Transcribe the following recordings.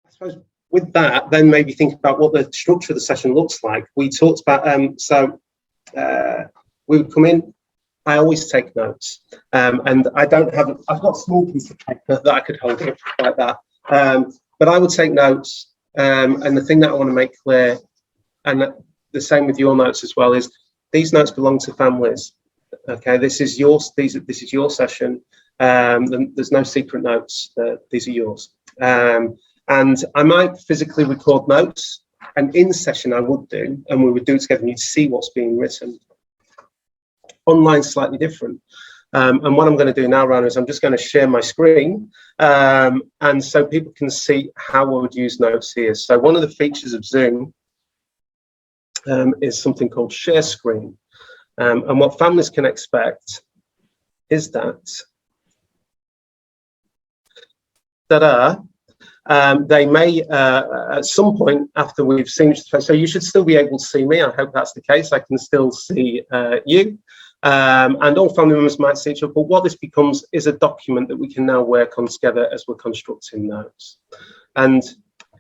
I suppose with that, then maybe think about what the structure of the session looks like. We talked about, we would come in, I always take notes, and I've got a small piece of paper that I could hold up like that, but I would take notes, and the thing that I want to make clear, and the same with your notes as well, is these notes belong to families. Okay, this is yours. This is your session. There's no secret notes. These are yours. And I might physically record notes, and in session I would do, and we would do it together, and you'd see what's being written. Online, slightly different. And what I'm going to do now, Rana, is I'm just going to share my screen, and so people can see how I would use notes here. So one of the features of Zoom is something called share screen. And what families can expect is that they may, at some point after we've seen, so you should still be able to see me. I hope that's the case. I can still see you. And all family members might see each other. But what this becomes is a document that we can now work on together as we're constructing notes. And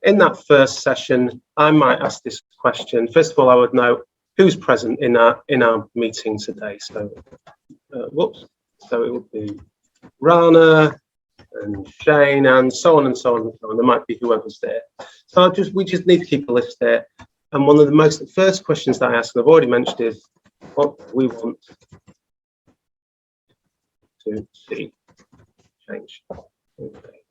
in that first session, I might ask this question. First of all, I would know who's present in our meeting today. So, So it would be Rana and Shane and so on and so on and so on. There might be whoever's there. So we just need to keep a list there. And one of the first questions that I ask, and I've already mentioned, is what we want to see change. Okay.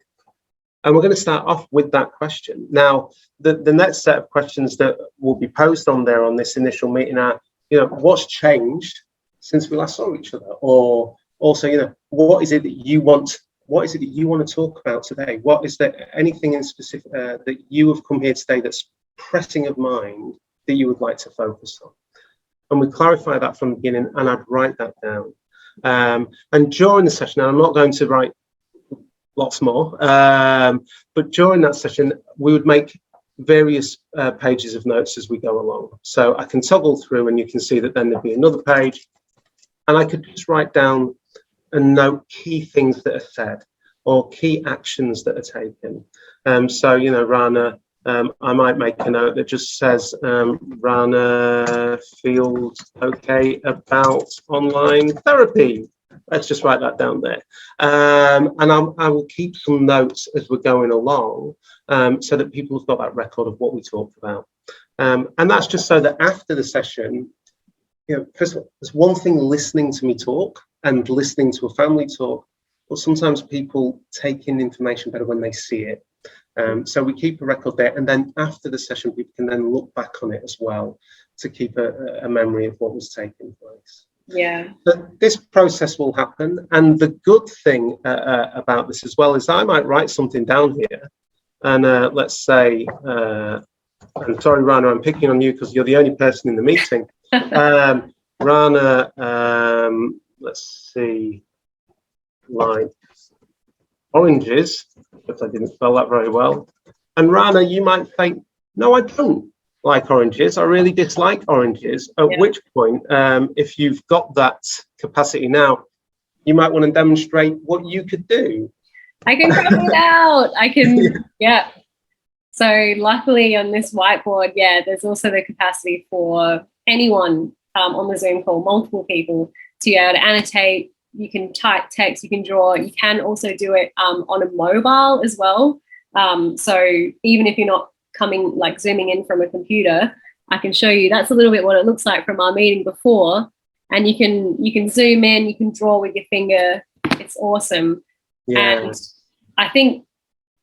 And we're going to start off with that question. Now, the next set of questions that will be posed on there on this initial meeting are, what's changed since we last saw each other? Or also, what is it that you want? What is it that you want to talk about today? What is there anything in specific that you have come here today that's pressing of mind that you would like to focus on? And we clarify that from the beginning, and I'd write that down. And during the session, and I'm not going to write lots more, but during that session, we would make various pages of notes as we go along. So I can toggle through, and you can see that then there'd be another page, and I could just write down and note key things that are said or key actions that are taken. So, Rana, I might make a note that just says, Rana feels okay about online therapy. Let's just write that down there. And I will keep some notes as we're going along, so that people have got that record of what we talked about. And that's just so that after the session, first of all, there's one thing listening to me talk and listening to a family talk, but sometimes people take in information better when they see it. So we keep a record there, and then after the session, people can then look back on it as well to keep a memory of what was taking place. Yeah. But this process will happen, and the good thing about this as well is I might write something down here, and let's say, I'm sorry, Rana, I'm picking on you because you're the only person in the meeting. Rana, let's see, like oranges, if I didn't spell that very well. And Rana, you might think, no, I don't like oranges. I really dislike oranges. At which point, if you've got that capacity now, you might want to demonstrate what you could do. I can crack it out. I can, yeah. So luckily on this whiteboard, there's also the capacity for anyone on the Zoom call, multiple people, to be able to annotate. You can type text, you can draw. You can also do it on a mobile as well. So even if you're not zooming in from a computer, I can show you. That's a little bit what it looks like from our meeting before. And you can zoom in, you can draw with your finger. It's awesome. Yeah. And I think,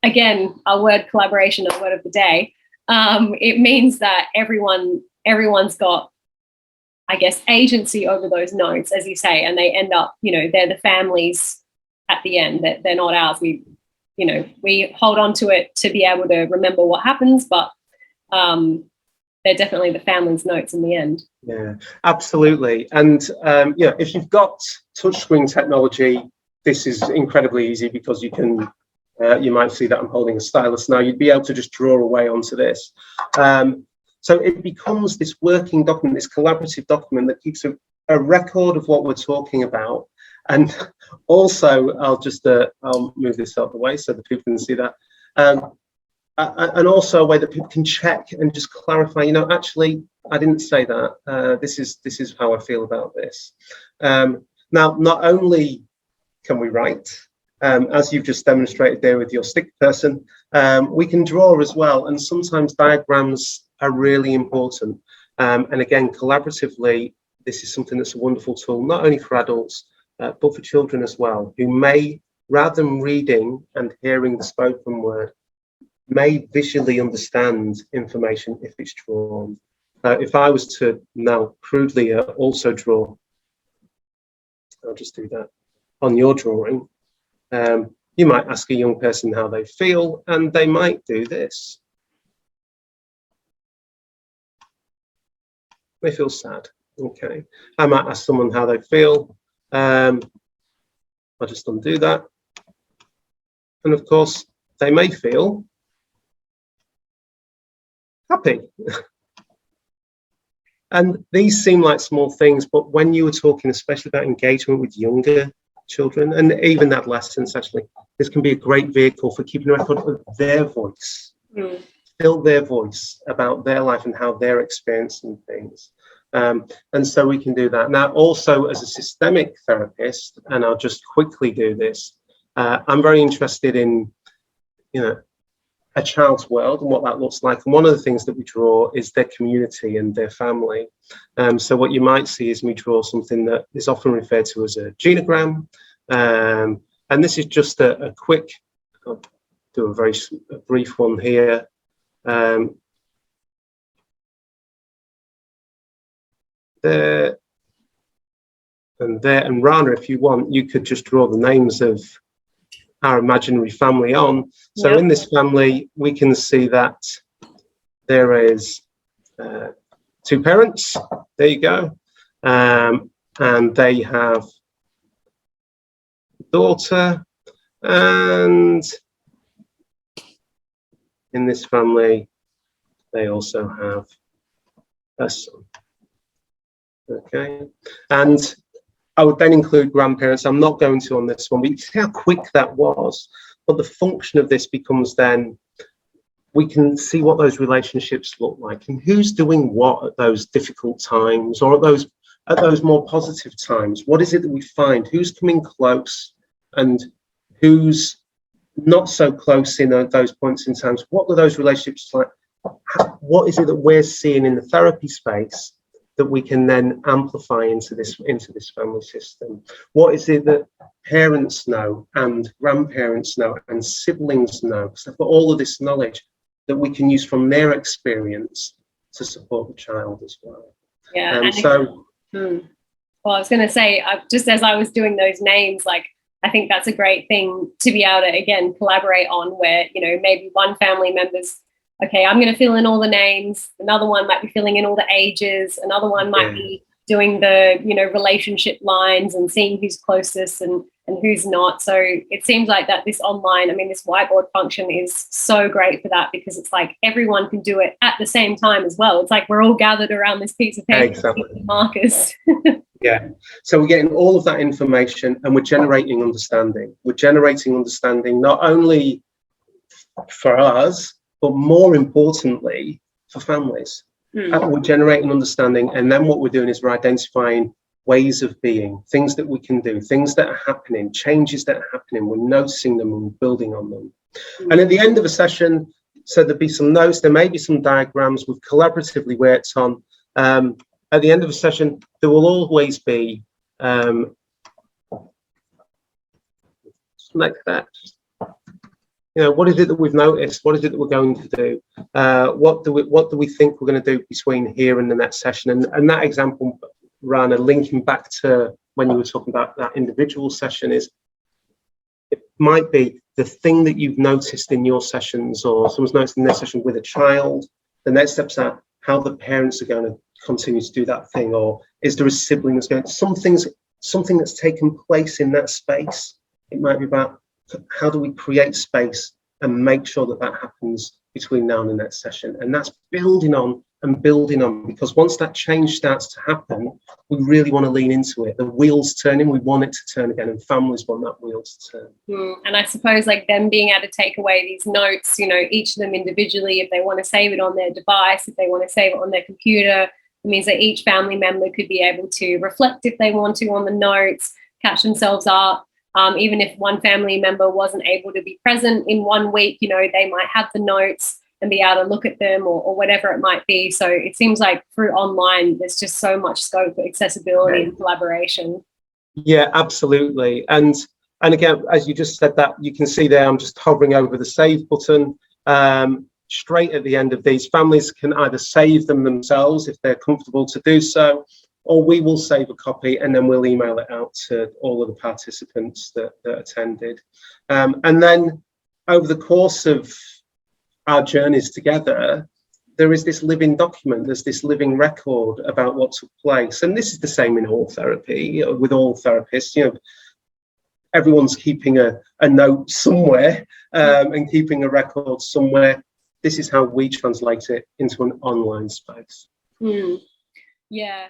again, our word collaboration, our word of the day, it means that everyone's got, I guess, agency over those notes, as you say, and they end up, they're the families at the end. That they're not ours. We hold on to it to be able to remember what happens, but they're definitely the family's notes in the end. Yeah, absolutely. And if you've got touchscreen technology, this is incredibly easy because you can. You might see that I'm holding a stylus now. You'd be able to just draw away onto this. So it becomes this working document, this collaborative document that keeps a record of what we're talking about. And also, I'll move this out of the way so that people can see that. and also a way that people can check and just clarify, you know, actually, I didn't say that. This is how I feel about this. Now, not only can we write, as you've just demonstrated there with your stick person, we can draw as well. And sometimes diagrams are really important. And again, collaboratively, this is something that's a wonderful tool, not only for adults, but for children as well, who may, rather than reading and hearing the spoken word, may visually understand information if it's drawn. If I was to now crudely also draw, I'll just do that on your drawing, you might ask a young person how they feel, and they might do this. They feel sad. Okay. I might ask someone how they feel. I'll just undo that. And of course, they may feel happy. And these seem like small things, but when you were talking especially about engagement with younger children and even adolescents, actually, this can be a great vehicle for keeping a record of their voice, still their voice about their life and how they're experiencing things. And so we can do that. Now, also as a systemic therapist, and I'll just quickly do this, I'm very interested in, you know, a child's world and what that looks like. And one of the things that we draw is their community and their family. So what you might see is me draw something that is often referred to as a genogram. And this is just a quick, I'll do a very brief one here. There and there, and Rana, if you want, you could just draw the names of our imaginary family on. So yep. In this family, we can see that there is 2 parents. There you go. And they have a daughter. And in this family, they also have a son. Okay. And I would then include grandparents. I'm not going to on this one, but you see how quick that was. But the function of this becomes then, we can see what those relationships look like and who's doing what at those difficult times or at those more positive times. What is it that we find? Who's coming close and who's not so close in those points in time? What are those relationships like? What is it that we're seeing in the therapy space that we can then amplify into this family system? What is it that parents know and grandparents know and siblings know? Because they've got all of this knowledge that we can use from their experience to support the child as well. Yeah. And so, well, I was going to say, just as I was doing those names, like, I think that's a great thing to be able to, again, collaborate on where, you know, maybe one family member's, okay, I'm going to fill in all the names. Another one might be filling in all the ages. Another one might be doing the, you know, relationship lines and seeing who's closest and who's not. So it seems like that this online, I mean, this whiteboard function is so great for that because it's like everyone can do it at the same time as well. It's like we're all gathered around this piece of paper. Exactly. With markers. Yeah. So we're getting all of that information and we're generating understanding. We're generating understanding not only for us, but more importantly, for families. We're generating understanding, and then what we're doing is we're identifying ways of being, things that we can do, things that are happening, changes that are happening. We're noticing them and we're building on them. And at the end of a session, so there'll be some notes, there may be some diagrams we've collaboratively worked on. At the end of a session, there will always be like that. You know, what is it that we've noticed? What is it that we're going to do? What do we think we're going to do between here and the next session? And that example, Rana, linking back to when you were talking about that individual session, is it might be the thing that you've noticed in your sessions or someone's noticed in their session with a child. The next steps are how the parents are going to continue to do that thing, or is there a sibling that's going to, something that's taken place in that space. It might be about how do we create space and make sure that that happens between now and the next session. And that's building on and building on, because once that change starts to happen, we really want to lean into it. The wheel's turning, we want it to turn again, and families want that wheel to turn. And I suppose like them being able to take away these notes, you know, each of them individually, if they want to save it on their device, if they want to save it on their computer, it means that each family member could be able to reflect if they want to on the notes, catch themselves up. Even if one family member wasn't able to be present in 1 week, you know, they might have the notes and be able to look at them, or whatever it might be. So it seems like through online, there's just so much scope for accessibility and collaboration. Yeah, absolutely. And again, as you just said that, you can see there, I'm just hovering over the save button. Straight at the end of these, families can either save them themselves if they're comfortable to do so, or we will save a copy and then we'll email it out to all of the participants that attended. And then over the course of our journeys together, there is this living document, there's this living record about what took place. And this is the same in all therapy, with all therapists. You know, everyone's keeping a note somewhere and keeping a record somewhere. This is how we translate it into an online space. Yeah.